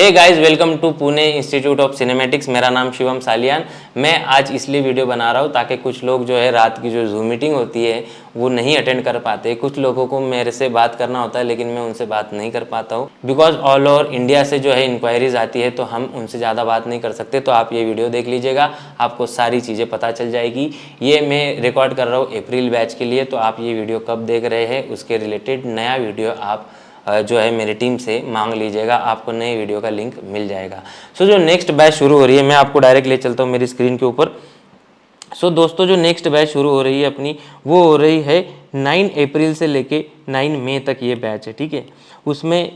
Hey guys, welcome to Pune institute of cinematics. मेरा नाम शिवम सालियान। मैं आज इसलिए वीडियो बना रहा हूँ ताकि कुछ लोग जो है रात की जो जूम मीटिंग होती है वो नहीं अटेंड कर पाते। कुछ लोगों को मेरे से बात करना होता है लेकिन मैं उनसे बात नहीं कर पाता हूँ बिकॉज ऑल ओवर इंडिया से जो है इंक्वायरीज आती है, तो हम उनसे ज़्यादा बात नहीं कर सकते। तो आप ये वीडियो देख लीजिएगा, आपको सारी चीज़ें पता चल जाएगी। ये मैं रिकॉर्ड कर रहा हूँ अप्रैल बैच के लिए, तो आप ये वीडियो कब देख रहे हैं उसके रिलेटेड नया वीडियो आप जो है मेरी टीम से मांग लीजिएगा, आपको नए वीडियो का लिंक मिल जाएगा। सो जो नेक्स्ट बैच शुरू हो रही है, मैं आपको डायरेक्ट ले चलता हूँ मेरी स्क्रीन के ऊपर। सो दोस्तों, जो नेक्स्ट बैच शुरू हो रही है अपनी, वो हो रही है 9 अप्रैल से लेके 9 मई तक ये बैच है, ठीक है। उसमें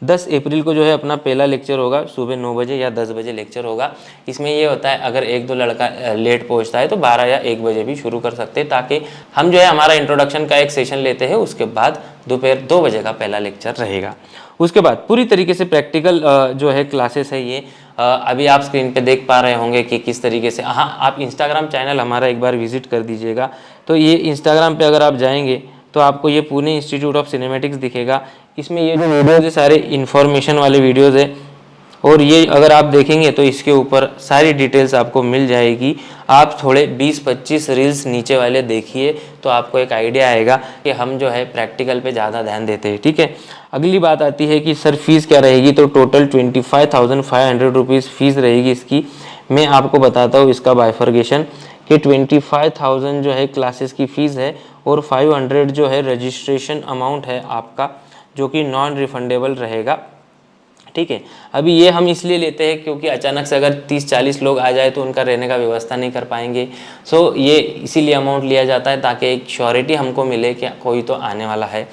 10 अप्रैल को जो है अपना पहला लेक्चर होगा, सुबह 9 बजे या 10 बजे लेक्चर होगा। इसमें ये होता है अगर एक दो लड़का लेट पहुंचता है तो 12 या 1 बजे भी शुरू कर सकते हैं, ताकि हम जो है हमारा इंट्रोडक्शन का एक सेशन लेते हैं, उसके बाद दोपहर 2 बजे का पहला लेक्चर रहेगा। उसके बाद पूरी तरीके से प्रैक्टिकल जो है क्लासेस है ये। अभी आप स्क्रीन पे देख पा रहे होंगे कि किस तरीके से। हाँ, आप इंस्टाग्राम चैनल हमारा एक बार विजिट कर दीजिएगा। तो ये इंस्टाग्राम पे अगर आप जाएंगे तो आपको ये पुणे इंस्टीट्यूट ऑफ सिनेमैटिक्स दिखेगा। इसमें ये जो वीडियोज़ है सारे इन्फॉर्मेशन वाले वीडियोज़ है, और ये अगर आप देखेंगे तो इसके ऊपर सारी डिटेल्स आपको मिल जाएगी। आप थोड़े 20-25 रील्स नीचे वाले देखिए तो आपको एक आइडिया आएगा कि हम जो है प्रैक्टिकल पे ज़्यादा ध्यान देते हैं, ठीक है। अगली बात आती है कि सर फीस क्या रहेगी, तो टोटल 25,500 रुपीज़ फीस रहेगी इसकी। मैं आपको बताता हूँ इसका बाइफर्गेशन कि 25,000 जो है क्लासेस की फ़ीस है, और 500 जो है रजिस्ट्रेशन अमाउंट है आपका, जो कि नॉन रिफंडेबल रहेगा, ठीक है। अभी ये हम इसलिए लेते हैं क्योंकि अचानक से अगर 30-40 लोग आ जाए तो उनका रहने का व्यवस्था नहीं कर पाएंगे। सो ये इसीलिए अमाउंट लिया जाता है ताकि एक श्योरिटी हमको मिले कि कोई तो आने वाला है।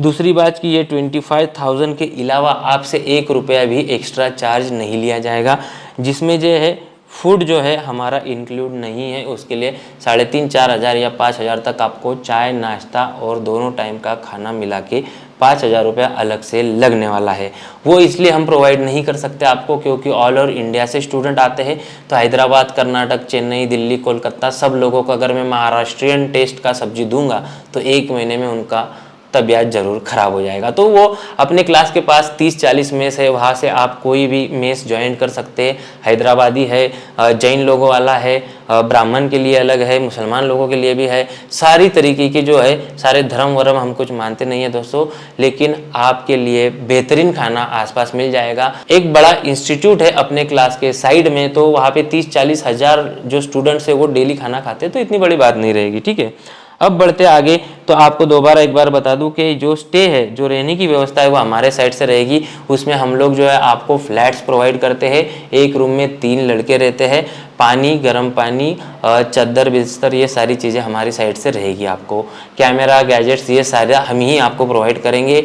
दूसरी बात कि ये 25,000 के अलावा आपसे 1 रुपया भी एक्स्ट्रा चार्ज नहीं लिया जाएगा, जिसमें जो है फूड जो है हमारा इंक्लूड नहीं है। उसके लिए 3,500-4 हज़ार या 5,000 तक आपको चाय नाश्ता और दोनों टाइम का खाना मिला के 5,000 रुपया अलग से लगने वाला है। वो इसलिए हम प्रोवाइड नहीं कर सकते आपको क्योंकि ऑल ओवर इंडिया से स्टूडेंट आते हैं। तो हैदराबाद, कर्नाटक, चेन्नई, दिल्ली, कोलकाता सब लोगों को अगर मैं महाराष्ट्रियन टेस्ट का सब्जी दूंगा तो 1 महीने में उनका तबीयत ज़रूर ख़राब हो जाएगा। तो वो अपने क्लास के पास 30-40 मेस है, वहाँ से आप कोई भी मेस ज्वाइन कर सकते हैं। हैदराबादी है, जैन लोगों वाला है, ब्राह्मण के लिए अलग है, मुसलमान लोगों के लिए भी है। सारी तरीके की जो है, सारे धर्म वर्म हम कुछ मानते नहीं है दोस्तों, लेकिन आपके लिए बेहतरीन खाना आसपास मिल जाएगा। एक बड़ा इंस्टीट्यूट है अपने क्लास के साइड में, तो वहाँ पे 30-40 हज़ार जो स्टूडेंट्स है वो डेली खाना खाते हैं, तो इतनी बड़ी बात नहीं रहेगी, ठीक है। अब बढ़ते आगे, तो आपको दोबारा एक बार बता दूं कि जो स्टे है, जो रहने की व्यवस्था है वो हमारे साइड से रहेगी। उसमें हम लोग जो है आपको फ्लैट्स प्रोवाइड करते हैं। एक रूम में 3 लड़के रहते हैं। पानी, गर्म पानी, चादर, बिस्तर, ये सारी चीज़ें हमारी साइड से रहेगी। आपको कैमरा, गैजेट्स, ये सारा हम ही आपको प्रोवाइड करेंगे।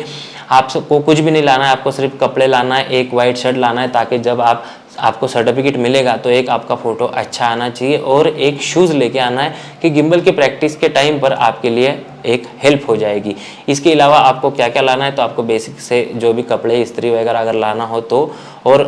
आप सबको कुछ भी नहीं लाना है, आपको सिर्फ कपड़े लाना है, एक वाइट शर्ट लाना है, ताकि जब आपको सर्टिफिकेट मिलेगा तो एक आपका फ़ोटो अच्छा आना चाहिए, और एक शूज़ लेके आना है कि गिम्बल के प्रैक्टिस के टाइम पर आपके लिए एक हेल्प हो जाएगी। इसके अलावा आपको क्या क्या लाना है, तो आपको बेसिक से जो भी कपड़े, इस्त्री वगैरह अगर लाना हो तो, और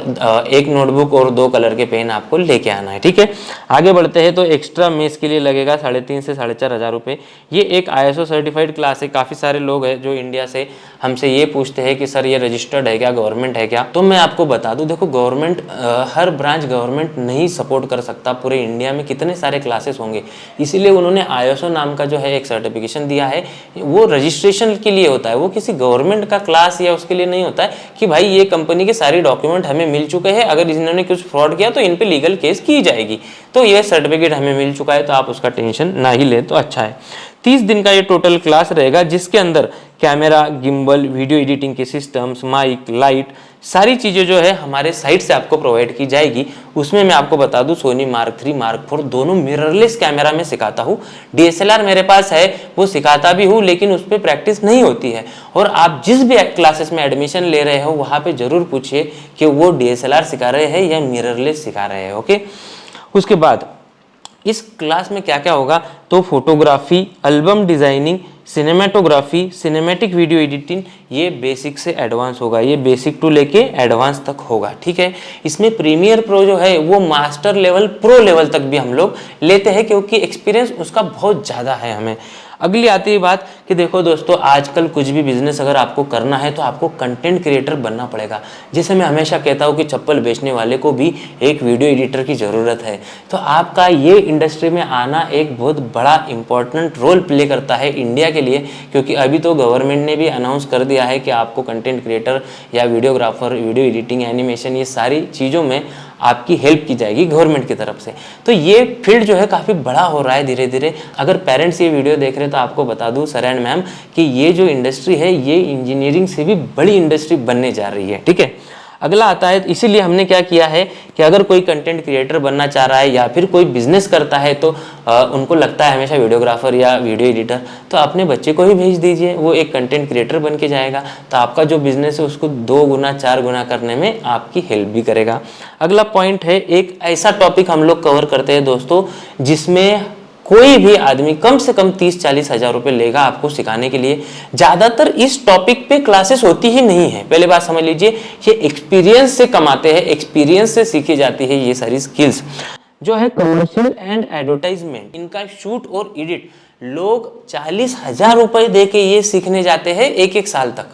एक नोटबुक और 2 कलर के पेन आपको लेके आना है, ठीक है। आगे बढ़ते हैं, तो एक्स्ट्रा मेस के लिए लगेगा 3,500 से 4,500 हज़ार रुपये। ये एक ISO सर्टिफाइड क्लास है। काफ़ी सारे लोग हैं जो इंडिया से हमसे ये पूछते हैं कि सर ये रजिस्टर्ड है क्या, गवर्नमेंट है क्या। तो मैं आपको बता दूं, देखो गवर्नमेंट, हर ब्रांच गवर्नमेंट नहीं सपोर्ट कर सकता। पूरे इंडिया में कितने सारे क्लासेस होंगे, इसीलिए उन्होंने ISO नाम का जो है एक सर्टिफिकेशन दिया है। वो रजिस्ट्रेशन के लिए होता है, वो किसी गवर्नमेंट का क्लास या उसके लिए नहीं होता है कि भाई ये कंपनी के सारे डॉक्यूमेंट हमें मिल चुके हैं, अगर इन्होंने कुछ फ्रॉड किया तो इन पे लीगल केस की जाएगी। तो ये सर्टिफिकेट हमें मिल चुका है, तो आप उसका टेंशन ना ही ले तो अच्छा है। 30 दिन का ये टोटल क्लास रहेगा, जिसके अंदर कैमरा, गिम्बल, वीडियो एडिटिंग के सिस्टम्स, माइक, लाइट, सारी चीज़ें जो है हमारे साइट से आपको प्रोवाइड की जाएगी। उसमें मैं आपको बता दूं, सोनी मार्क 3, मार्क 4 दोनों मिररलेस कैमरा में सिखाता हूँ। DSLR मेरे पास है, वो सिखाता भी हूँ, लेकिन उस पर प्रैक्टिस नहीं होती है। और आप जिस भी क्लासेस में एडमिशन ले रहे हो वहाँ पे जरूर पूछिए कि वो DSLR सिखा रहे हैं या मिररलेस सिखा रहे हैं, ओके। उसके बाद इस क्लास में क्या क्या होगा, तो photography, album designing, cinematography, cinematic video editing, ये बेसिक से एडवांस होगा। ये बेसिक टू लेके एडवांस तक होगा, ठीक है। इसमें प्रीमियर प्रो जो है वो मास्टर लेवल, प्रो लेवल तक भी हम लोग लेते हैं, क्योंकि एक्सपीरियंस उसका बहुत ज़्यादा है हमें। अगली आती है बात कि देखो दोस्तों, आजकल कुछ भी बिजनेस अगर आपको करना है तो आपको कंटेंट क्रिएटर बनना पड़ेगा। जैसे मैं हमेशा कहता हूँ कि चप्पल बेचने वाले को भी एक वीडियो एडिटर की ज़रूरत है। तो आपका ये इंडस्ट्री में आना एक बहुत बड़ा इंपॉर्टेंट रोल प्ले करता है इंडिया के लिए, क्योंकि अभी तो गवर्नमेंट ने भी अनाउंस कर दिया है कि आपको कंटेंट क्रिएटर या वीडियोग्राफर, वीडियो एडिटिंग, एनिमेशन, ये सारी चीज़ों में आपकी हेल्प की जाएगी गवर्नमेंट की तरफ से। तो ये फील्ड जो है काफ़ी बड़ा हो रहा है धीरे धीरे। अगर पेरेंट्स ये वीडियो देख रहे हैं तो आपको बता दूं सर एंड मैम कि ये जो इंडस्ट्री है ये इंजीनियरिंग से भी बड़ी इंडस्ट्री बनने जा रही है। ठीक है, अगला आता है, इसीलिए हमने क्या किया है कि अगर कोई कंटेंट क्रिएटर बनना चाह रहा है या फिर कोई बिजनेस करता है तो उनको लगता है हमेशा वीडियोग्राफर या वीडियो एडिटर, तो अपने बच्चे को ही भेज दीजिए, वो एक कंटेंट क्रिएटर बन के जाएगा। तो आपका जो बिजनेस है उसको 2 गुना 4 गुना करने में आपकी हेल्प भी करेगा। अगला पॉइंट है, एक ऐसा टॉपिक हम लोग कवर करते हैं दोस्तों जिसमें कोई भी आदमी कम से कम 30-40 हज़ार रुपए लेगा आपको सिखाने के लिए। ज़्यादातर इस टॉपिक पे क्लासेस होती ही नहीं है, पहले बात समझ लीजिए। ये एक्सपीरियंस से कमाते हैं, एक्सपीरियंस से सीखी जाती है ये सारी स्किल्स। जो है कमर्शियल एंड एडवर्टाइजमेंट, इनका शूट और एडिट लोग 40 हज़ार रुपए दे के ये सीखने जाते हैं 1-1 साल तक।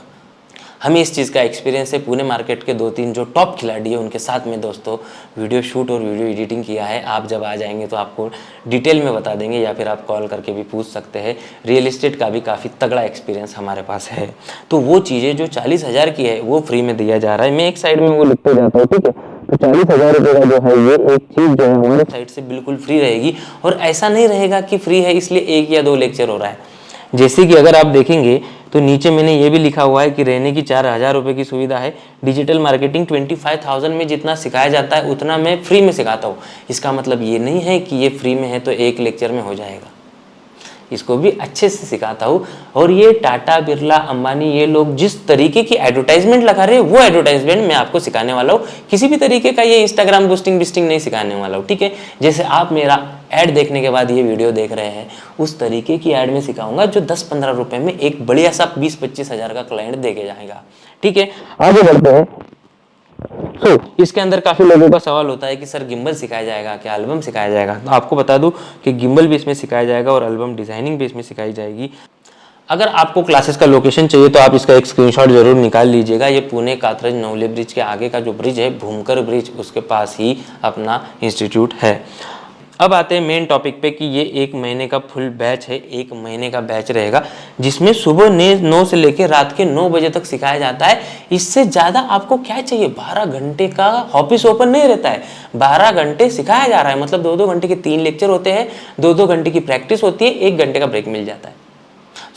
हमें इस चीज़ का एक्सपीरियंस है, पुणे मार्केट के 2-3 जो टॉप खिलाड़ी है उनके साथ में दोस्तों वीडियो शूट और वीडियो एडिटिंग किया है। आप जब आ जाएंगे तो आपको डिटेल में बता देंगे, या फिर आप कॉल करके भी पूछ सकते हैं। रियल एस्टेट का भी काफ़ी तगड़ा एक्सपीरियंस हमारे पास है। तो वो चीज़ें जो 40 हज़ार की है वो फ्री में दिया जा रहा है। मैं एक साइड में वो लिखते जाता हूँ, ठीक है। तो 40 हज़ार रुपये का जो है ये एक चीज़ जो है हमारे साइड से बिल्कुल फ्री रहेगी। और ऐसा नहीं रहेगा कि फ्री है इसलिए 1 या 2 लेक्चर हो रहा है। जैसे कि अगर आप देखेंगे तो नीचे मैंने ये भी लिखा हुआ है कि रहने की 4,000 रुपये की सुविधा है। डिजिटल मार्केटिंग 25,000 में जितना सिखाया जाता है उतना मैं फ्री में सिखाता हूँ। इसका मतलब ये नहीं है कि ये फ्री में है तो 1 लेक्चर में हो जाएगा, इसको भी अच्छे से सिखाता हूँ। और ये टाटा, बिरला, अंबानी, ये लोग जिस तरीके की एडवर्टाइजमेंट लगा रहे हैं वो एडवर्टाइजमेंट मैं आपको सिखाने वाला हूँ। किसी भी तरीके का ये इंस्टाग्राम बूस्टिंग नहीं सिखाने वाला हूँ, ठीक है। जैसे आप मेरा ऐड देखने के बाद ये वीडियो देख रहे हैं, उस तरीके की ऐड में सिखाऊंगा जो 10-15 रुपए में एक बढ़िया सा 20-25 हज़ार का क्लाइंट दे के जाएगा, ठीक है। आगे बढ़ते हैं। इसके अंदर काफ़ी लोगों का सवाल होता है कि सर गिम्बल सिखाया जाएगा क्या, एल्बम सिखाया जाएगा? तो आपको बता दूं कि गिम्बल भी इसमें सिखाया जाएगा और एल्बम डिजाइनिंग भी इसमें सिखाई जाएगी। अगर आपको क्लासेस का लोकेशन चाहिए तो आप इसका एक स्क्रीनशॉट जरूर निकाल लीजिएगा। ये पुणे कात्रज नवले ब्रिज के आगे का जो ब्रिज है, भूमकर ब्रिज, उसके पास ही अपना इंस्टीट्यूट है। अब आते हैं मेन टॉपिक पे कि ये 1 महीने का फुल बैच है। 1 महीने का बैच रहेगा जिसमें सुबह 9 से लेकर रात के 9 बजे तक सिखाया जाता है। इससे ज़्यादा आपको क्या चाहिए? 12 घंटे का ऑफिस ओपन नहीं रहता है, 12 घंटे सिखाया जा रहा है। मतलब 2-2 घंटे के 3 लेक्चर होते हैं, 2-2 घंटे की प्रैक्टिस होती है, 1 घंटे का ब्रेक मिल जाता है।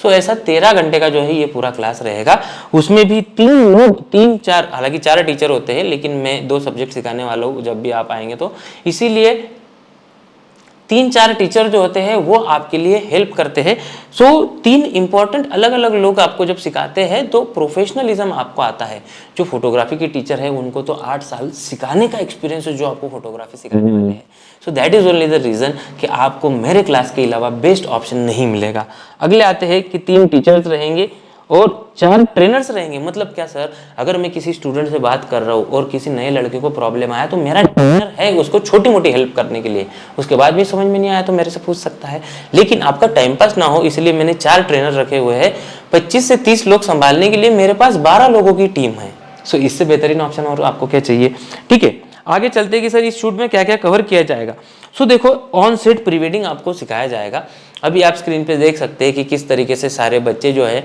सो ऐसा 13 घंटे का जो है ये पूरा क्लास रहेगा। उसमें भी 3-4 हालांकि 4 टीचर होते हैं, लेकिन मैं 2 सब्जेक्ट सिखाने वाला हूँ जब भी आप आएंगे तो, इसीलिए 3-4 टीचर जो होते हैं वो आपके लिए हेल्प करते हैं। सो 3 इंपॉर्टेंट अलग अलग लोग आपको जब सिखाते हैं तो प्रोफेशनलिज्म आपको आता है। जो फोटोग्राफी के टीचर है उनको तो 8 साल सिखाने का एक्सपीरियंस है जो आपको फोटोग्राफी सिखाने वाले हैं। So that is only the reason कि आपको मेरे क्लास के अलावा बेस्ट ऑप्शन नहीं मिलेगा। अगले आते हैं कि 3 टीचर्स रहेंगे और 4 ट्रेनर्स रहेंगे। मतलब क्या सर, अगर मैं किसी स्टूडेंट से बात कर रहा हूँ और किसी नए लड़के को प्रॉब्लम आया तो मेरा ट्रेनर है उसको छोटी मोटी हेल्प करने के लिए। उसके बाद भी समझ में नहीं आया तो मेरे से पूछ सकता है। लेकिन आपका टाइम पास ना हो इसलिए मैंने 4 ट्रेनर रखे हुए हैं। 25 से 30 लोग संभालने के लिए मेरे पास 12 लोगों की टीम है। सो इससे बेहतरीन ऑप्शन और आपको क्या चाहिए, ठीक है। आगे चलते हैं कि सर इस शूट में क्या क्या कवर किया जाएगा। सो देखो, ऑन सेट प्री वेडिंग आपको सिखाया जाएगा। अभी आप स्क्रीन पे देख सकते हैं कि किस तरीके से सारे बच्चे जो है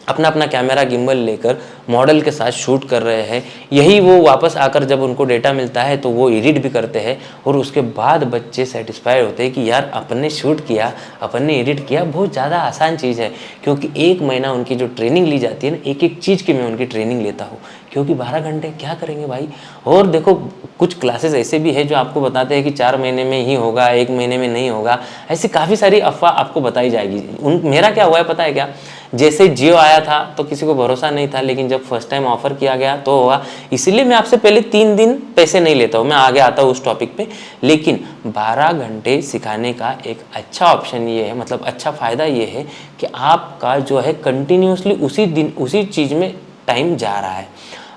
अपना अपना कैमरा गिम्बल लेकर मॉडल के साथ शूट कर रहे हैं। यही वो वापस आकर जब उनको डेटा मिलता है तो वो एडिट भी करते हैं और उसके बाद बच्चे सेटिस्फाइड होते हैं कि यार अपन ने शूट किया, अपन ने एडिट किया। बहुत ज़्यादा आसान चीज़ है, क्योंकि 1 महीना उनकी जो ट्रेनिंग ली जाती है ना, एक एक चीज़ की मैं उनकी ट्रेनिंग लेता हूँ, क्योंकि 12 घंटे क्या करेंगे भाई। और देखो, कुछ क्लासेस ऐसे भी है जो आपको बताते हैं कि 4 महीने में ही होगा, 1 महीने में नहीं होगा। ऐसी काफ़ी सारी अफवाह आपको बताई जाएगी। मेरा क्या हुआ है पता है क्या? जैसे जियो आया था तो किसी को भरोसा नहीं था, लेकिन जब फर्स्ट टाइम ऑफर किया गया तो हुआ। इसीलिए मैं आपसे पहले 3 दिन पैसे नहीं लेता हूँ, मैं आगे आता हूँ उस टॉपिक पे। लेकिन 12 घंटे सिखाने का एक अच्छा ऑप्शन ये है, मतलब अच्छा फ़ायदा ये है कि आपका जो है कंटिन्यूसली उसी दिन उसी चीज़ में टाइम जा रहा है।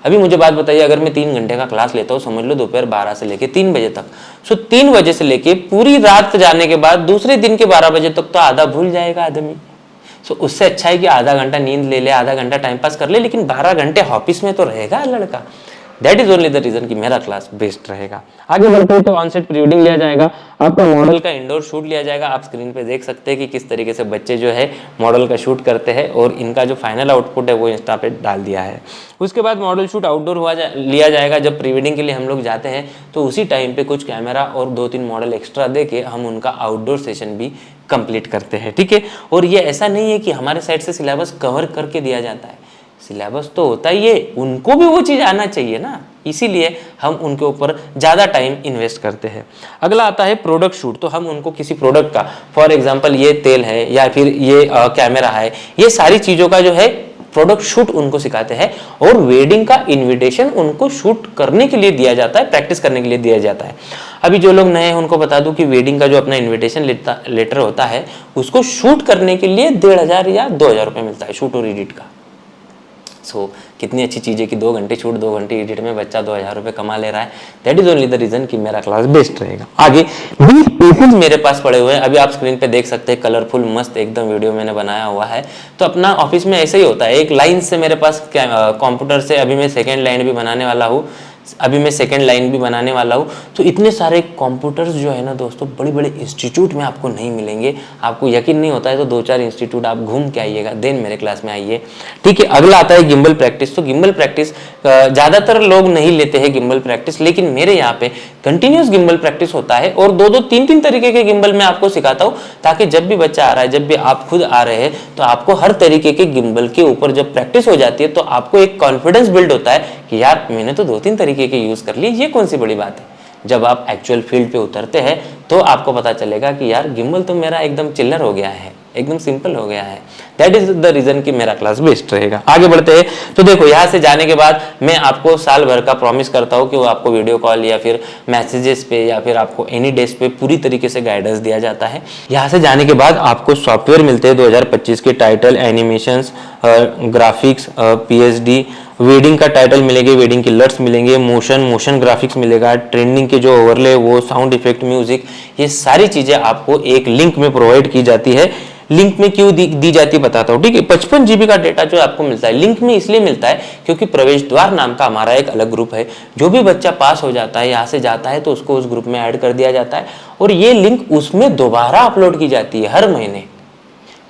अभी मुझे बात बताइए, अगर मैं 3 घंटे का क्लास लेता हूँ, समझ लो दोपहर 12 से लेके 3 बजे तक। सो 3 बजे से लेके पूरी रात जाने के बाद दूसरे दिन के 12 बजे तक तो आधा भूल जाएगा आदमी। सो उससे अच्छा है कि आधा घंटा नींद ले ले, आधा घंटा टाइम पास कर ले, लेकिन 12 घंटे ऑफिस में तो रहेगा लड़का। That is only the reason कि मेरा क्लास बेस्ट रहेगा। आगे बढ़ते हैं तो ऑनसेट प्री वेडिंग लिया जाएगा, आपका मॉडल का इंडोर शूट लिया जाएगा। आप स्क्रीन पे देख सकते हैं कि किस तरीके से बच्चे जो है मॉडल का शूट करते हैं और इनका जो फाइनल आउटपुट है वो इंस्टा पे डाल दिया है। उसके बाद मॉडल शूट आउटडोर लिया जाएगा। जब प्री वेडिंग के लिए हम लोग जाते हैं तो उसी टाइम पे कुछ कैमरा और 2-3 मॉडल एक्स्ट्रा दे के हम उनका आउटडोर सेशन भी कंप्लीट करते हैं, ठीक है। और ये ऐसा नहीं है कि हमारे साइड से सिलेबस कवर करके दिया जाता है, सिलेबस तो होता ही है, उनको भी वो चीज़ आना चाहिए ना, इसीलिए हम उनके ऊपर ज़्यादा टाइम इन्वेस्ट करते हैं। अगला आता है प्रोडक्ट शूट। तो हम उनको किसी प्रोडक्ट का, फॉर एग्जांपल ये तेल है या फिर ये कैमरा है, ये सारी चीज़ों का जो है प्रोडक्ट शूट उनको सिखाते हैं और वेडिंग का इनविटेशन उनको शूट करने के लिए दिया जाता है, प्रैक्टिस करने के लिए दिया जाता है। अभी जो लोग नए हैं उनको बता दूं कि वेडिंग का जो अपना इनविटेशन लेटर होता है उसको शूट करने के लिए 1500 या 2000 रुपये मिलता है, शूट और एडिट का। सो कितनी अच्छी चीज़ है कि 2 घंटे शूट 2 घंटे एडिट में बच्चा 2000 रुपये कमा ले रहा है। That is only the reason कि मेरा क्लास बेस्ट रहेगा। आगे 20 पीसेज मेरे पास पड़े हुए हैं, अभी आप स्क्रीन पे देख सकते हैं, कलरफुल मस्त एकदम वीडियो मैंने बनाया हुआ है। तो अपना ऑफिस में ऐसे ही होता है, एक लाइन से मेरे पास कंप्यूटर से अभी मैं सेकेंड लाइन भी बनाने वाला हूँ, तो इतने सारे कंप्यूटर्स जो है ना दोस्तों, बड़ी बड़े इंस्टीट्यूट में आपको नहीं मिलेंगे। आपको यकीन नहीं होता है तो 2-4 इंस्टीट्यूट आप घूम के आइएगा, देन मेरे क्लास में आइए, ठीक है। अगला आता है गिम्बल प्रैक्टिस। तो गिम्बल प्रैक्टिस ज़्यादातर लोग नहीं लेते हैं गिम्बल प्रैक्टिस, लेकिन मेरे यहाँ पे कंटिन्यूस गिम्बल प्रैक्टिस होता है और 2-2, 3-3 तरीके के गिम्बल मैं आपको सिखाता हूँ, ताकि जब भी बच्चा आ रहा है, जब भी आप खुद आ रहे हैं, तो आपको हर तरीके के गिम्बल के ऊपर जब प्रैक्टिस हो जाती है तो आपको एक कॉन्फिडेंस बिल्ड होता है कि यार मैंने तो 2-3 तरीके के यूज कर लिए, ये कौन सी बड़ी बात है। जब आप एक्चुअल फील्ड पे उतरते हैं तो आपको पता चलेगा कि यार गिम्बल तो मेरा एकदम चिल्लर हो गया है, एकदम सिंपल हो गया है। दैट इज द रीजन कि मेरा क्लास बेस्ट रहेगा। आगे बढ़ते हैं तो देखो, यहाँ से जाने के बाद मैं आपको साल भर का प्रॉमिस करता हूँ कि वो आपको वीडियो कॉल या फिर मैसेजेस पे या फिर आपको एनी डेस्क पे पूरी तरीके से गाइडेंस दिया जाता है। यहाँ से जाने के बाद आपको सॉफ्टवेयर मिलते हैं 2025 के, title, animations, graphics, PhD, wedding का टाइटल मिलेंगे, वेडिंग के लट्स मिलेंगे, मोशन ग्राफिक्स मिलेगा, ट्रेंडिंग के जो ओवरले वो, साउंड इफेक्ट, म्यूजिक, ये सारी चीजें आपको एक लिंक में प्रोवाइड की जाती है। लिंक में क्यों दी जाती है बताता हूँ, ठीक है। 55 GB का डेटा जो आपको मिलता है लिंक में इसलिए मिलता है क्योंकि प्रवेश द्वार नाम का हमारा एक अलग ग्रुप है। जो भी बच्चा पास हो जाता है, यहाँ से जाता है, तो उसको उस ग्रुप में ऐड कर दिया जाता है और ये लिंक उसमें दोबारा अपलोड की जाती है हर महीने।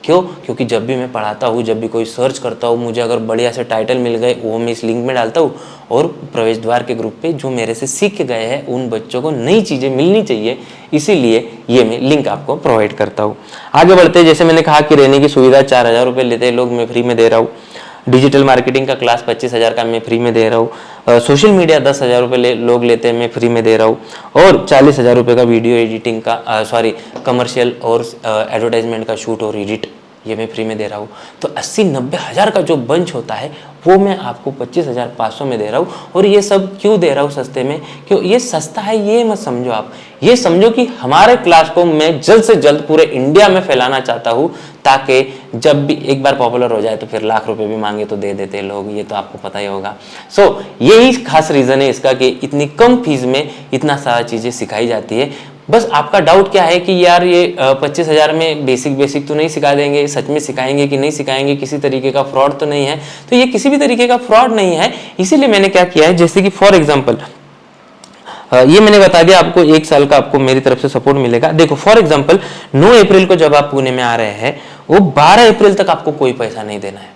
क्यों? क्योंकि जब भी मैं पढ़ाता हूँ, जब भी कोई सर्च करता हूँ, मुझे अगर बढ़िया से टाइटल मिल गए वो मैं इस लिंक में डालता हूँ और प्रवेश द्वार के ग्रुप पे जो मेरे से सीख के गए हैं उन बच्चों को नई चीज़ें मिलनी चाहिए, इसीलिए ये मैं लिंक आपको प्रोवाइड करता हूँ। आगे बढ़ते हैं, जैसे मैंने कहा कि रहने की सुविधा 4000 रुपये लेते हैं लोग, मैं फ्री में दे रहा हूँ। डिजिटल मार्केटिंग का क्लास 25,000 का मैं फ्री में दे रहा हूँ। सोशल मीडिया 10,000 रुपये लोग लेते हैं, मैं फ्री में दे रहा हूँ। और 40,000 रुपये का वीडियो एडिटिंग का कमर्शियल और एडवर्टाइजमेंट का शूट और एडिट, ये मैं फ्री में दे रहा हूँ। तो 80-90 हज़ार का जो बंच होता है वो मैं आपको 25,500 में दे रहा हूँ। और ये सब क्यों दे रहा हूँ सस्ते में? क्यों ये सस्ता है ये मत समझो आप, ये समझो कि हमारे क्लास को मैं जल्द से जल्द पूरे इंडिया में फैलाना चाहता हूँ, ताकि जब भी एक बार पॉपुलर हो जाए तो फिर लाख रुपए भी मांगे तो दे देते लोग, ये तो आपको पता ही होगा। सो यही खास रीज़न है इसका कि इतनी कम फीस में इतना सारा चीज़ें सिखाई जाती है। बस आपका डाउट क्या है कि यार ये 25,000 में बेसिक तो नहीं सिखा देंगे, सच में सिखाएंगे कि नहीं सिखाएंगे, किसी तरीके का फ्रॉड तो नहीं है? तो ये किसी भी तरीके का फ्रॉड नहीं है। इसीलिए मैंने क्या किया है, जैसे कि फॉर एग्जांपल ये मैंने बता दिया आपको, 1 साल का आपको मेरी तरफ से सपोर्ट मिलेगा। देखो फॉर एग्जांपल 9 अप्रैल को जब आप पुणे में आ रहे हैं, वो 12 अप्रैल तक आपको कोई पैसा नहीं देना है।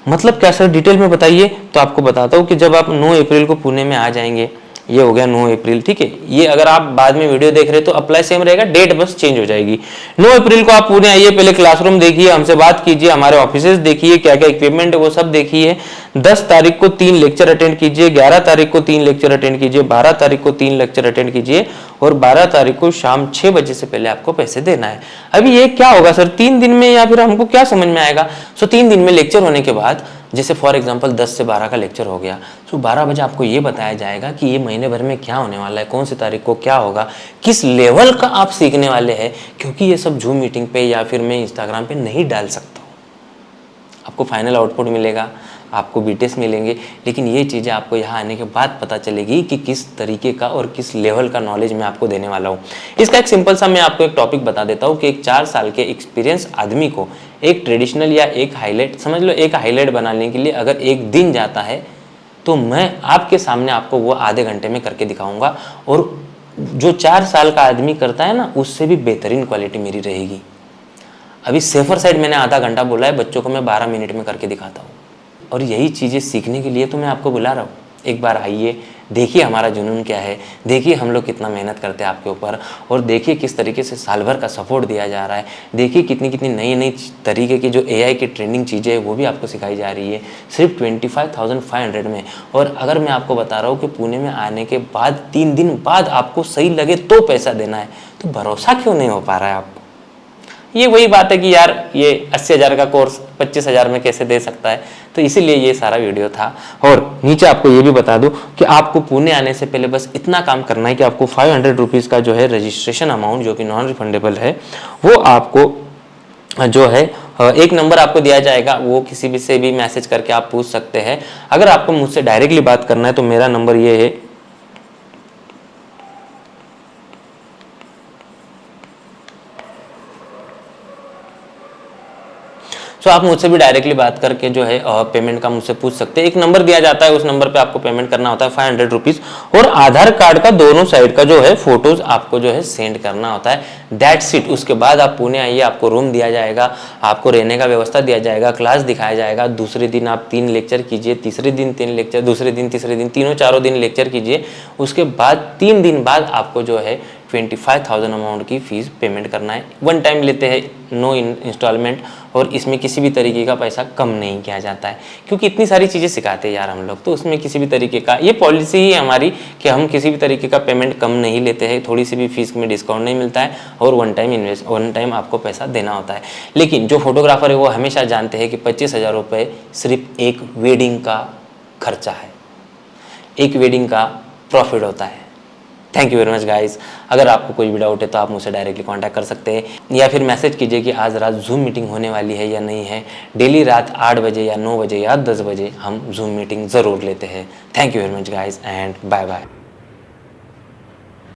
मतलब क्या सर, डिटेल में बताइए? तो आपको बताता हूँ कि जब आप 9 अप्रैल को पुणे में आ जाएंगे, ये हो गया 9 अप्रैल, ठीक है। ये अगर आप बाद में वीडियो देख रहे हो तो अप्लाई सेम रहेगा, डेट बस चेंज हो जाएगी। 9 अप्रैल को आप पुणे आइए, पहले क्लासरूम देखिए, हमसे बात कीजिए, हमारे ऑफिसेज देखिए, क्या क्या इक्विपमेंट है वो सब देखिए। 10 तारीख को 3 लेक्चर अटेंड कीजिए, 11 तारीख को 3 लेक्चर अटेंड कीजिए, 12 तारीख को 3 लेक्चर अटेंड कीजिए और 12 तारीख को शाम 6 बजे से पहले आपको पैसे देना है। अभी ये क्या होगा सर 3 दिन में, या फिर हमको क्या समझ में आएगा? सो 3 दिन में लेक्चर होने के बाद, जैसे फॉर एग्जांपल 10 से 12 का लेक्चर हो गया, तो 12 बजे आपको ये बताया जाएगा कि ये महीने भर में क्या होने वाला है, कौन सी तारीख को क्या होगा, किस लेवल का आप सीखने वाले हैं। क्योंकि ये सब जूम मीटिंग पे या फिर मैं इंस्टाग्राम पे नहीं डाल सकता हूँ। आपको फाइनल आउटपुट मिलेगा आपको बीटेस्ट मिलेंगे, लेकिन ये चीज़ें आपको यहाँ आने के बाद पता चलेगी कि किस तरीके का और किस लेवल का नॉलेज मैं आपको देने वाला हूँ। इसका एक सिंपल सा मैं आपको एक टॉपिक बता देता हूँ कि एक 4 साल के एक्सपीरियंस आदमी को एक ट्रेडिशनल या एक हाईलाइट, समझ लो एक हाईलाइट बनाने के लिए अगर एक दिन जाता है तो मैं आपके सामने आपको वो आधे घंटे में करके दिखाऊंगा, और जो 4 साल का आदमी करता है ना उससे भी बेहतरीन क्वालिटी मेरी रहेगी। अभी सेफर साइड मैंने आधा घंटा बोला है, बच्चों को मैं 12 मिनट में करके दिखाता हूँ, और यही चीज़ें सीखने के लिए तो मैं आपको बुला रहा हूँ। एक बार आइए, देखिए हमारा जुनून क्या है, देखिए हम लोग कितना मेहनत करते हैं आपके ऊपर, और देखिए किस तरीके से साल भर का सपोर्ट दिया जा रहा है। देखिए कितनी कितनी नई नई तरीके की जो AI की ट्रेंडिंग चीज़ें है वो भी आपको सिखाई जा रही है सिर्फ 25,500 में। और अगर मैं आपको बता रहा हूँ कि पुणे में आने के बाद 3 दिन बाद आपको सही लगे तो पैसा देना है, तो भरोसा क्यों नहीं हो पा रहा है आपको? ये वही बात है कि यार ये 80,000 का कोर्स 25,000 में कैसे दे सकता है, तो इसीलिए ये सारा वीडियो था। और नीचे आपको ये भी बता दूं कि आपको पुणे आने से पहले बस इतना काम करना है कि आपको 500 रुपीज़ का जो है रजिस्ट्रेशन अमाउंट जो कि नॉन रिफंडेबल है, वो आपको जो है एक नंबर आपको दिया जाएगा, वो किसी भी से भी मैसेज करके आप पूछ सकते हैं। अगर आपको मुझसे डायरेक्टली बात करना है तो मेरा नंबर ये है, सो आप मुझसे भी डायरेक्टली बात करके जो है पेमेंट का मुझसे पूछ सकते हैं। एक नंबर दिया जाता है, उस नंबर पे आपको पेमेंट करना होता है 500 रुपीज़, और आधार कार्ड का दोनों साइड का जो है फोटोज आपको जो है सेंड करना होता है। That's it. उसके बाद आप पुणे आइए, आपको रूम दिया जाएगा, आपको रहने का व्यवस्था दिया जाएगा, क्लास दिखाया जाएगा। दूसरे दिन आप 3 लेक्चर कीजिए, तीसरे दिन 3 लेक्चर, दूसरे दिन तीसरे दिन, तीनों चारों दिन लेक्चर कीजिए। उसके बाद 3 दिन बाद आपको जो है 25,000 अमाउंट की फ़ीस पेमेंट करना है। 1 टाइम लेते हैं, नो इंस्टॉलमेंट, और इसमें किसी भी तरीके का पैसा कम नहीं किया जाता है, क्योंकि इतनी सारी चीज़ें सिखाते हैं यार हम लोग, तो उसमें किसी भी तरीके का, ये पॉलिसी ही है हमारी कि हम किसी भी तरीके का पेमेंट कम नहीं लेते हैं, थोड़ी सी भी फीस में डिस्काउंट नहीं मिलता है, और 1 टाइम आपको पैसा देना होता है। लेकिन जो फोटोग्राफर है वो हमेशा जानते हैं कि 25,000 रुपये सिर्फ एक वेडिंग का खर्चा है, एक वेडिंग का प्रॉफिट होता है। Thank you very much guys. अगर आपको कोई भी डाउट है तो आप मुझसे डायरेक्टली कांटेक्ट कर सकते हैं, या फिर मैसेज कीजिए कि आज रात जूम मीटिंग होने वाली है या नहीं है। डेली रात 8 बजे या 9 बजे या 10 बजे हम जूम मीटिंग ज़रूर लेते हैं। Thank you very much guys and bye bye.